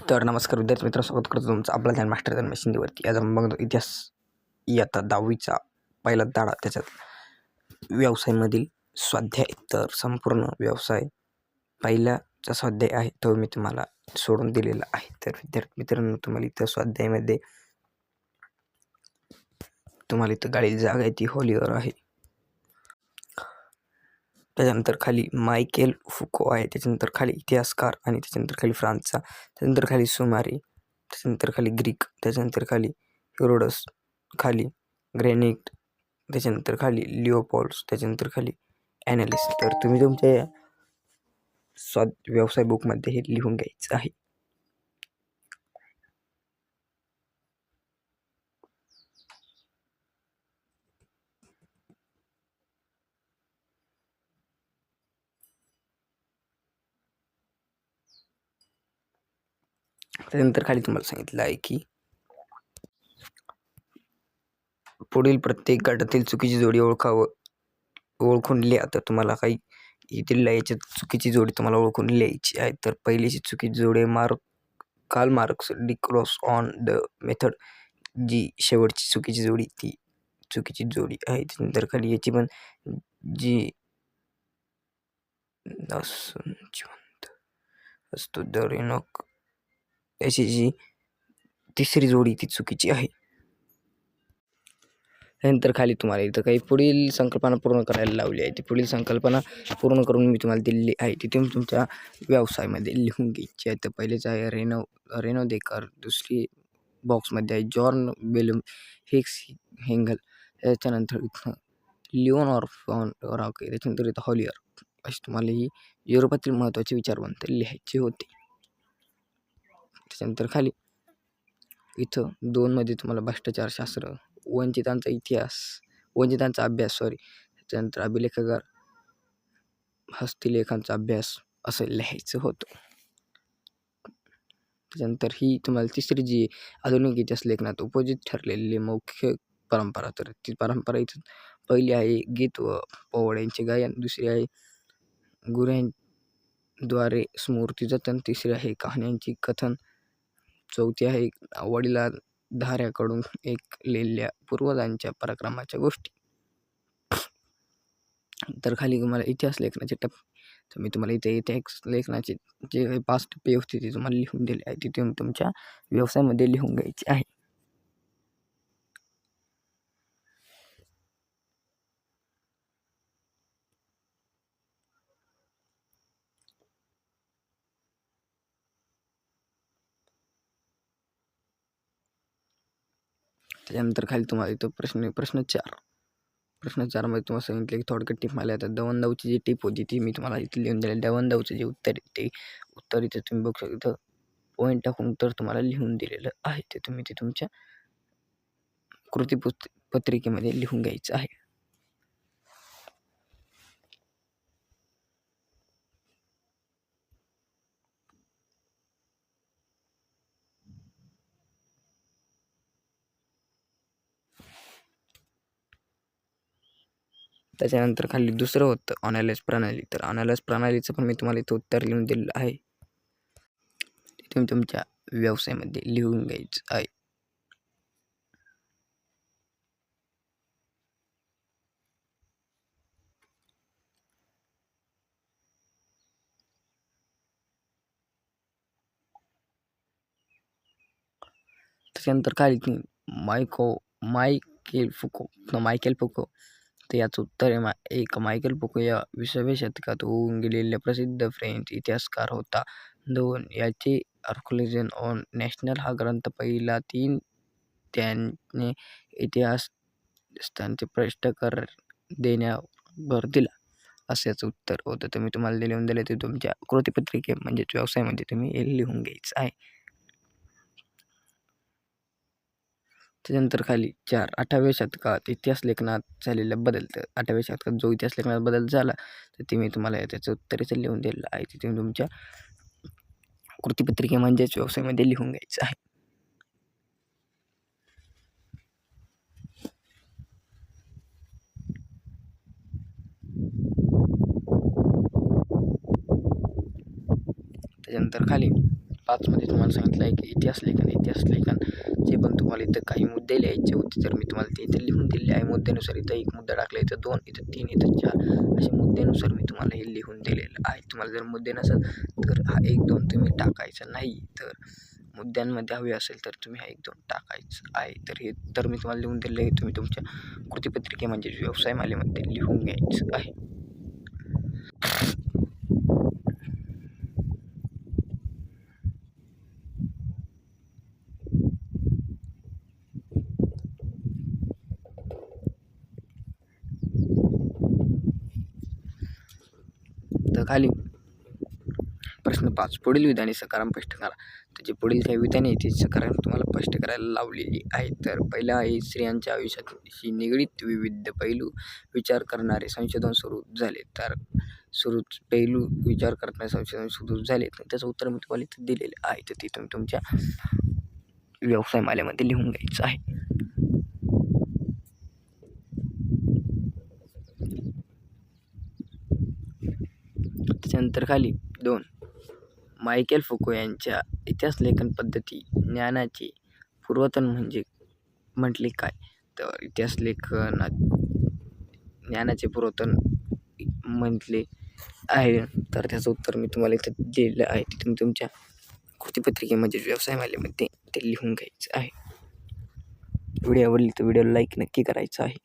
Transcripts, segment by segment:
तर नमस्कार विद्यार्थी मित्र, स्वागत करतो तुमचं आपला ध्यान मास्टर जन्म शिंदेवरती. आज आपण बघतो इतिहास इयत्ता 10वीचा पहिला धडा, त्याच्यात व्यवसायामधील स्वाध्याय. तर संपूर्ण व्यवसाय पहिल्याचा स्वाध्याय आहे तो मी तुम्हाला सोडून दिलेला आहे. तर विद्यार्थी मित्रांनो, तुम्हाला इथं स्वाध्यायामध्ये तुम्हाला इथं गाडीची जागा आहे ती होलीवर आहे. त्याच्यानंतर खाली मायकेल फुको आहे, त्याच्यानंतर खाली इतिहासकार, आणि त्याच्यानंतर खाली फ्रान्सचा, त्याच्यानंतर खाली सुमारी, त्याच्यानंतर खाली ग्रीक, त्याच्यानंतर खाली हेरोडस, खाली ग्रेनिट, त्याच्यानंतर खाली लिओपोल्ड्स, त्याच्यानंतर खाली ॲनालिस्ट. तर तुम्ही तुमच्या व्यवसाय बुकमध्ये हे लिहून घ्यायचं आहे. त्यानंतर खाली तुम्हाला सांगितलं आहे की पुढील प्रत्येक गटातील चुकीची जोडी ओळखून लिहा. तर तुम्हाला काही इथील याच्यात चुकीची जोडी तुम्हाला ओळखून लिहायची आहे. तर पहिलीची चुकीची जोडी Karl Marx discourse on the method, जी शेवटची चुकीची जोडी ती चुकीची जोडी आहे. त्यानंतर खाली याची पण जी जिवंत असतो द रेनॉक, याची जी तिसरी जोडी ती चुकीची आहे. त्यानंतर खाली तुम्हाला इथं काही पुढील संकल्पना पूर्ण करायला लावली आहे. ती पुढील संकल्पना पूर्ण करून मी तुम्हाला दिलेली आहे. ती तुम्ही तुमच्या व्यवसायामध्ये लिहून घ्यायची आहे. तर पहिलेच आहे रेनो देकर, दुसरी बॉक्समध्ये आहे जॉर्न बेलम हिक्स हेंगल, त्याच्यानंतर इथं लिओनॉर फॉन रॉके, त्याच्यानंतर इथं हॉलियर. अशी तुम्हाला ही युरोपातील महत्त्वाचे विचारवंत लिहायचे होते. त्याच्यानंतर खाली इथं 2मध्ये तुम्हाला भ्रष्टाचारशास्त्र, वंचितांचा अभ्यास, त्याच्यानंतर अभिलेखागार, हस्तिलेखांचा अभ्यास असं लिहायचं होतं. त्याच्यानंतर ही तुम्हाला तिसरी जी आधुनिक इतिहास लेखनात उपयोजित ठरलेली मुख्य परंपरा, तर ती परंपरा इथं पहिली आहे गीत व पोवाड यांचे गायन, दुसरी आहे गुऱ्यांद्वारे स्मृती जतन, तिसरी आहे कहाण्यांची कथन, चौथी आहे वडिलाधाऱ्याकडून ऐकलेल्या पूर्वजांच्या पराक्रमाच्या गोष्टी. तर खाली तुम्हाला इतिहास लेखनाचे टप्पे, तर मी तुम्हाला इथे इतिहास लेखनाचे जे काही 5 टप्पे होते ते तुम्हाला लिहून दिले आहे. ते तुम्ही तुमच्या व्यवसायामध्ये लिहून घ्यायचे आहे. त्याच्यानंतर खाली तुम्हाला इथं प्रश्न 4मध्ये तुम्हाला सांगितलं की थोडक्यात टिप मारल्या तर दवंदावची जी टिप होती ती मी तुम्हाला इथे लिहून दिली. दवंदावचं जे उत्तर आहे ते उत्तर इथे तुम्ही बघू शकता, इथं पॉईंट टाकून उत्तर तुम्हाला लिहून दिलेलं आहे. ते तुम्ही ते तुमच्या पत्रिकेमध्ये लिहून घ्यायचं आहे. त्याच्यानंतर खाली दुसरं होतं अनालाइज प्रणाली. तर अनालाइज प्रणालीचं पण मी तुम्हाला इथं उत्तर लिहून दिलेलं आहे. ते तुम्ही तुमच्या व्यवसायामध्ये लिहून घ्यायचं आहे. त्याच्यानंतर खाली मायकेल फुको, तर याचं उत्तर आहे मायकेल फुको या 20व्या शतकात होऊन गेलेल्या प्रसिद्ध फ्रेंच इतिहासकार होता. 2 याचे आर्किओलॉजी ऑन नॅशनल हा ग्रंथ पहिला. 3 त्याने इतिहास स्थानचे स्पष्ट देण्यावर भर दिला. असं याचं उत्तर होतं. तर मी तुम्हाला लिहून दिले ते तुमच्या कृतीपत्रिके म्हणजेच व्यवसायामध्ये तुम्ही हे लिहून घ्यायचं आहे. त्याच्यानंतर खाली 4 8व्या शतकात इतिहास लेखनात झालेला बदल. तर 8व्या शतकात जो इतिहास लेखनात बदल झाला तर ते मी तुम्हाला त्याचं उत्तरेचं लिहून दिलेलं आहे. ते तुम्ही तुमच्या कृतीपत्रिके म्हणजेच व्यवसायामध्ये लिहून घ्यायचं आहे. त्याच्यानंतर खाली 5मध्ये तुम्हाला सांगितलं आहे की इतिहास लेखन जे पण तुम्हाला इथं काही मुद्दे लिहायचे होते तर मी तुम्हाला ते इथे लिहून दिले आहे. मुद्द्यानुसार इथं 1 मुद्दा टाकला, इथं 2, इथं 3, इथं 4 अशा मुद्द्यानुसार मी तुम्हाला हे लिहून दिलेलं आहे. तुम्हाला जर मुद्दे नसेल तर हा 1, 2 तुम्ही टाकायचा नाही. तर मुद्द्यांमध्ये हवे असेल तर तुम्ही हा 1, 2 टाकायचं आहे. तर मी तुम्हाला लिहून दिलं आहे. तुम्ही तुमच्या कृतीपत्रिके म्हणजे व्यवसाय मालेमध्ये लिहून घ्यायचं आहे. तर खाली प्रश्न 5 पुढील विधाने सकाराम स्पष्ट करा. तर जे पुढील काही विधाने आहेत ती सकाराम तुम्हाला स्पष्ट करायला लावलेली आहे. तर पहिलं आहे स्त्रियांच्या आयुष्याशी निगडीत विविध पैलू विचार करणारे संशोधन सुरू झाले. तर पैलू विचार करणारे संशोधन सुरू झाले तर त्याचं उत्तर मी तुम्हाला इथे दिलेलं आहे. तर ते तुम्ही तुमच्या व्यवसाय मालेमध्ये लिहून घ्यायचं आहे. त्याच्यानंतर खाली 2 मायकेल फुको यांच्या इतिहास लेखन पद्धती ज्ञानाचे पूर्वतन म्हटले काय? तर इतिहास ज्ञानाचे पूर्वतन म्हटले आहे. तर त्याचं उत्तर मी तुम्हाला इथे दिलेलं आहे. ते तुम्ही तुमच्या कृतीपत्रिकेमध्ये व्यवसाय मालेमध्ये ते लिहून घ्यायचं आहे. व्हिडिओ आवडली तर व्हिडिओला लाईक नक्की करायचं आहे.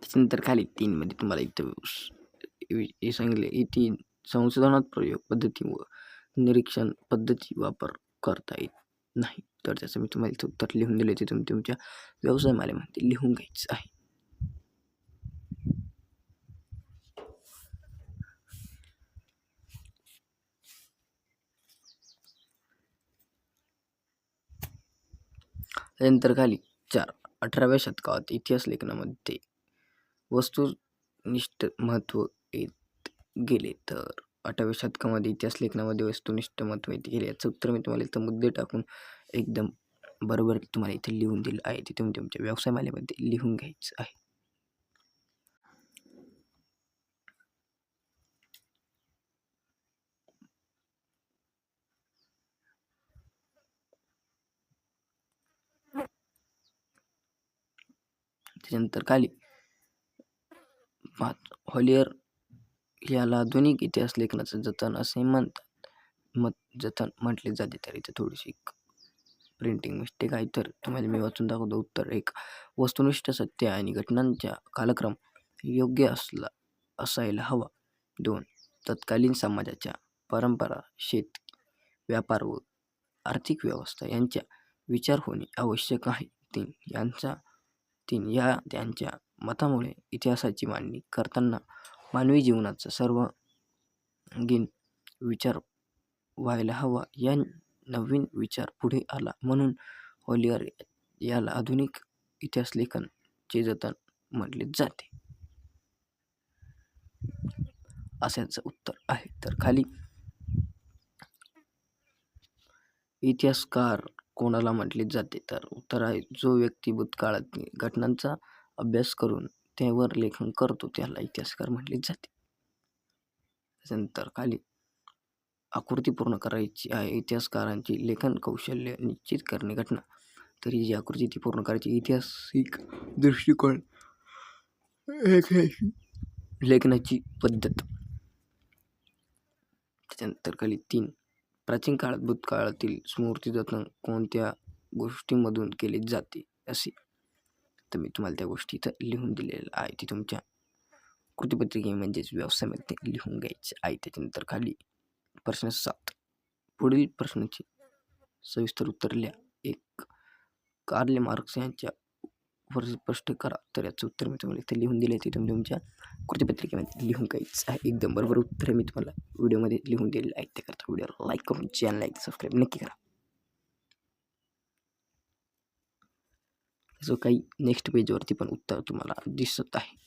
त्याच्यानंतर खाली 3मध्ये तुम्हाला इथं सांगितले इथे संशोधनात प्रयोग पद्धती व निरीक्षण पद्धती वापर करता येत नाही. तर त्याचं मी तुम्हाला इथं उत्तर लिहून दिले ते तुम्ही तुमच्या व्यवसाय मालेमध्ये लिहून घ्यायचं आहे. त्यानंतर खाली 4 18व्या शतकात इतिहास लेखनामध्ये वस्तुनिष्ठ महत्त्व येत गेले. तर 18व्या शतकामध्ये इतिहास लेखनामध्ये वस्तुनिष्ठ महत्त्व येत गेले. याचं उत्तर मी तुम्हाला इथं मुद्दे टाकून एकदम बरोबर तुम्हाला इथे लिहून दिलं आहे. ते तुम्ही तुमच्या व्यवसाय मालेमध्ये लिहून घ्यायचं आहे. त्याच्यानंतर खाली 5 हॉलियर याला आधुनिक इतिहास लेखनाचं जतन असे म्हणतात. जतन म्हटले जाते. तर इथे थोडीशी प्रिंटिंग मिस्टेक आहे. तर तुम्हाला मी वाचून दाखवतो. उत्तर 1 वस्तुनिष्ठ सत्य आणि घटनांचा कालक्रम योग्य असायला हवा. 2 तत्कालीन समाजाच्या परंपरा, शेत, व्यापार व आर्थिक व्यवस्था यांचा विचार होणे आवश्यक आहे. 3 या त्यांच्या मतामुळे इतिहासाची मांडणी करताना मानवी जीवनाचा सर्वांगीण विचार व्हायला हवा. या नवीन विचार पुढे आला म्हणून हॉलियर याला आधुनिक इतिहास लेखन चे जतन म्हटले जाते. अशाचं उत्तर आहे. तर खाली इतिहासकार कोणाला म्हटले जाते? तर उत्तर आहे जो व्यक्ती भूतकाळातील घटनांचा अभ्यास करून त्यावर लेखन करतो त्याला इतिहासकार म्हटले जाते. त्यानंतर खाली आकृती पूर्ण करायची आहे. इतिहासकारांची लेखन कौशल्य निश्चित करणे घटना. तर ही जी आकृती ती पूर्ण करायची ऐतिहासिक दृष्टिकोन लेखनाची पद्धत. त्याच्यानंतर खाली 3 प्राचीन काळात भूतकाळातील स्मृती जतन कोणत्या गोष्टींमधून केले जाते असे. तर मी तुम्हाला त्या गोष्टी इथं लिहून दिलेल्या आहे. ती तुमच्या कृतीपत्रिके म्हणजेच व्यवसायामध्ये लिहून घ्यायचे आहे. त्याच्यानंतर खाली प्रश्न 7 पुढील प्रश्नाची सविस्तर उत्तर लिहा. 1 कार्ल मार्क्स यांच्या स्पष्ट करा. तर याचं उत्तर मी तुम्हाला इथे लिहून दिले. ते तुम्ही तुमच्या कृतीपत्रिकेमध्ये लिहून घ्यायचं आहे. एकदम बरोबर उत्तर मी तुम्हाला व्हिडिओमध्ये लिहून दिलेलं आहे. त्याकरता व्हिडिओला लाईक करून चॅनल लाईक सबस्क्राईब नक्की करा. जो काही नेक्स्ट पेजवरती पण उत्तर तुम्हाला दिसत आहे.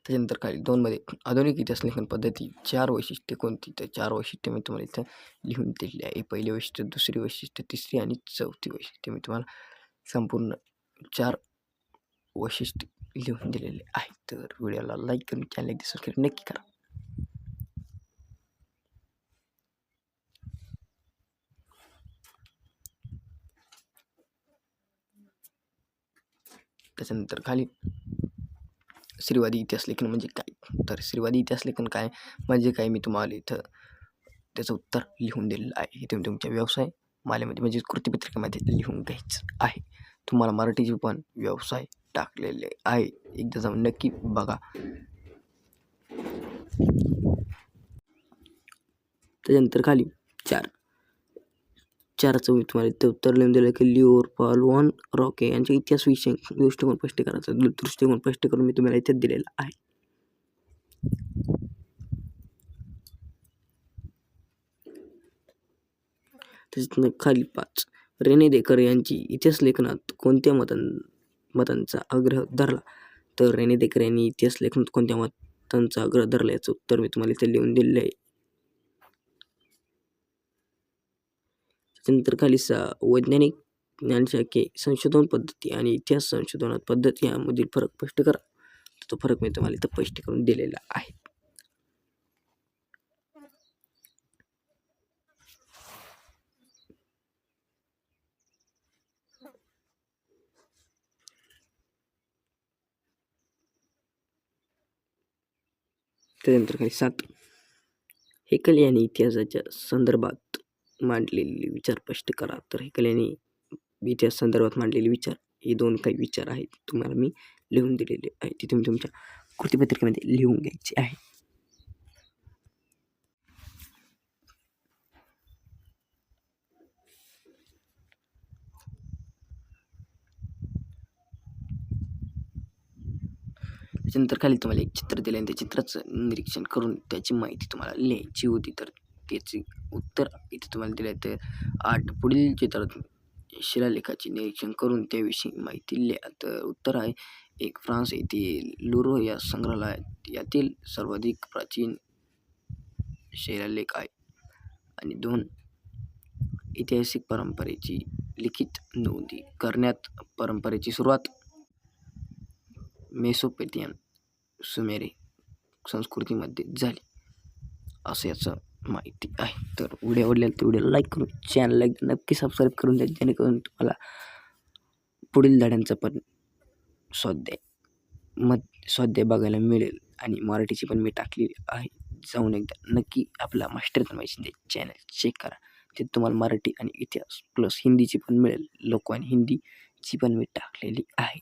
त्याच्यानंतर खाली 2मध्ये आधुनिक इतिहास लेखन पद्धती 4 वैशिष्ट्ये कोणती? तर 4 वैशिष्ट्ये मी तुम्हाला इथं लिहून दिलेली आहे. पहिली वैशिष्ट्य, दुसरी वैशिष्ट्य, तिसरी आणि चौथी वैशिष्ट्य मी तुम्हाला संपूर्ण 4 वैशिष्ट्य लिहून दिलेले आहे. तर व्हिडिओला लाईक करून चॅनल सबस्क्राईब नक्की करा. त्याच्यानंतर खाली स्त्रीवादी इतिहास लेखन म्हणजे काय? तर स्त्रीवादी इतिहास लेखन काय म्हणजे काय मी तुम्हाला इथं त्याचं उत्तर लिहून दिलेलं आहे. हे तुम्ही तुमच्या व्यवसाय मालेमध्ये म्हणजे कृतीपत्रिकेमध्ये लिहून घ्यायचं आहे. तुम्हाला मराठीचे पण व्यवसाय टाकलेले आहे. एकदा जाऊन नक्की बघा. त्याच्यानंतर खाली 4चं मी तुम्हाला इथं उत्तर लिहून दिलं की लिओर पॉल वॉन रॉके यांच्या इतिहासविषयी दृष्टिकोन स्पष्ट करायचा दृष्टिकोन स्पष्ट करून मी तुम्हाला इथे दिलेला आहे. त्याच्यातनं खाली 5 रेने देकर यांची इतिहास लेखनात कोणत्या मतांचा आग्रह धरला? तर रेने देकर यांनी इतिहास लेखनात कोणत्या मतांचा आग्रह धरला याचं उत्तर मी तुम्हाला इथे लिहून दिलेलं आहे. त्याच्यानंतर खाली वैज्ञानिक ज्ञानशाखे संशोधन पद्धती आणि इतिहास संशोधनात पद्धती यामधील फरक स्पष्ट करा. तो फरक मी तुम्हाला इथं स्पष्ट करून दिलेला आहे. त्यानंतर खाली 7 हेकल यांनी इतिहासाच्या संदर्भात मांडलेले विचार स्पष्ट करा. तर हेकल यांनी इतिहास संदर्भात मांडलेले विचार हे 2 काही विचार आहेत तुम्हाला मी लिहून दिलेले आहे. ते तुम्ही तुमच्या कृतीपत्रिकेमध्ये लिहून घ्यायचे आहे. त्याच्यानंतर खाली तुम्हाला एक चित्र दिलं आणि त्या चित्राचं निरीक्षण करून त्याची माहिती तुम्हाला लिहायची होती. तर त्याची उत्तर इथे तुम्हाला दिलं आहे. तर 8 पुढील चित्रात शिलालेखाचे निरीक्षण करून त्याविषयी माहिती लिहा. तर उत्तर आहे 1 फ्रान्स येथील लुरो या संग्रहालयात यातील सर्वाधिक प्राचीन शिलालेख आहे. आणि 2 ऐतिहासिक परंपरेची लिखित नोंदी करण्यात परंपरेची सुरुवात मेसोपोटेमियन सुमेरी संस्कृतीमध्ये झाली असं याचं माहिती आहे. तर व्हिडिओ आवडल्यास तर व्हिडिओला लाईक करून चॅनलला नक्की सबस्क्राईब करून द्या जेणेकरून तुम्हाला पुढील धड्यांचा पण स्वाध्याय बघायला मिळेल. आणि मराठीची पण मी टाकलेली आहे. जाऊन एकदा नक्की आपला मास्टर तन्मय चॅनल चेक करा. ते तुम्हाला मराठी आणि इतिहास प्लस हिंदीची पण मिळेल. लोकवाणी हिंदीची पण मी टाकलेली आहे.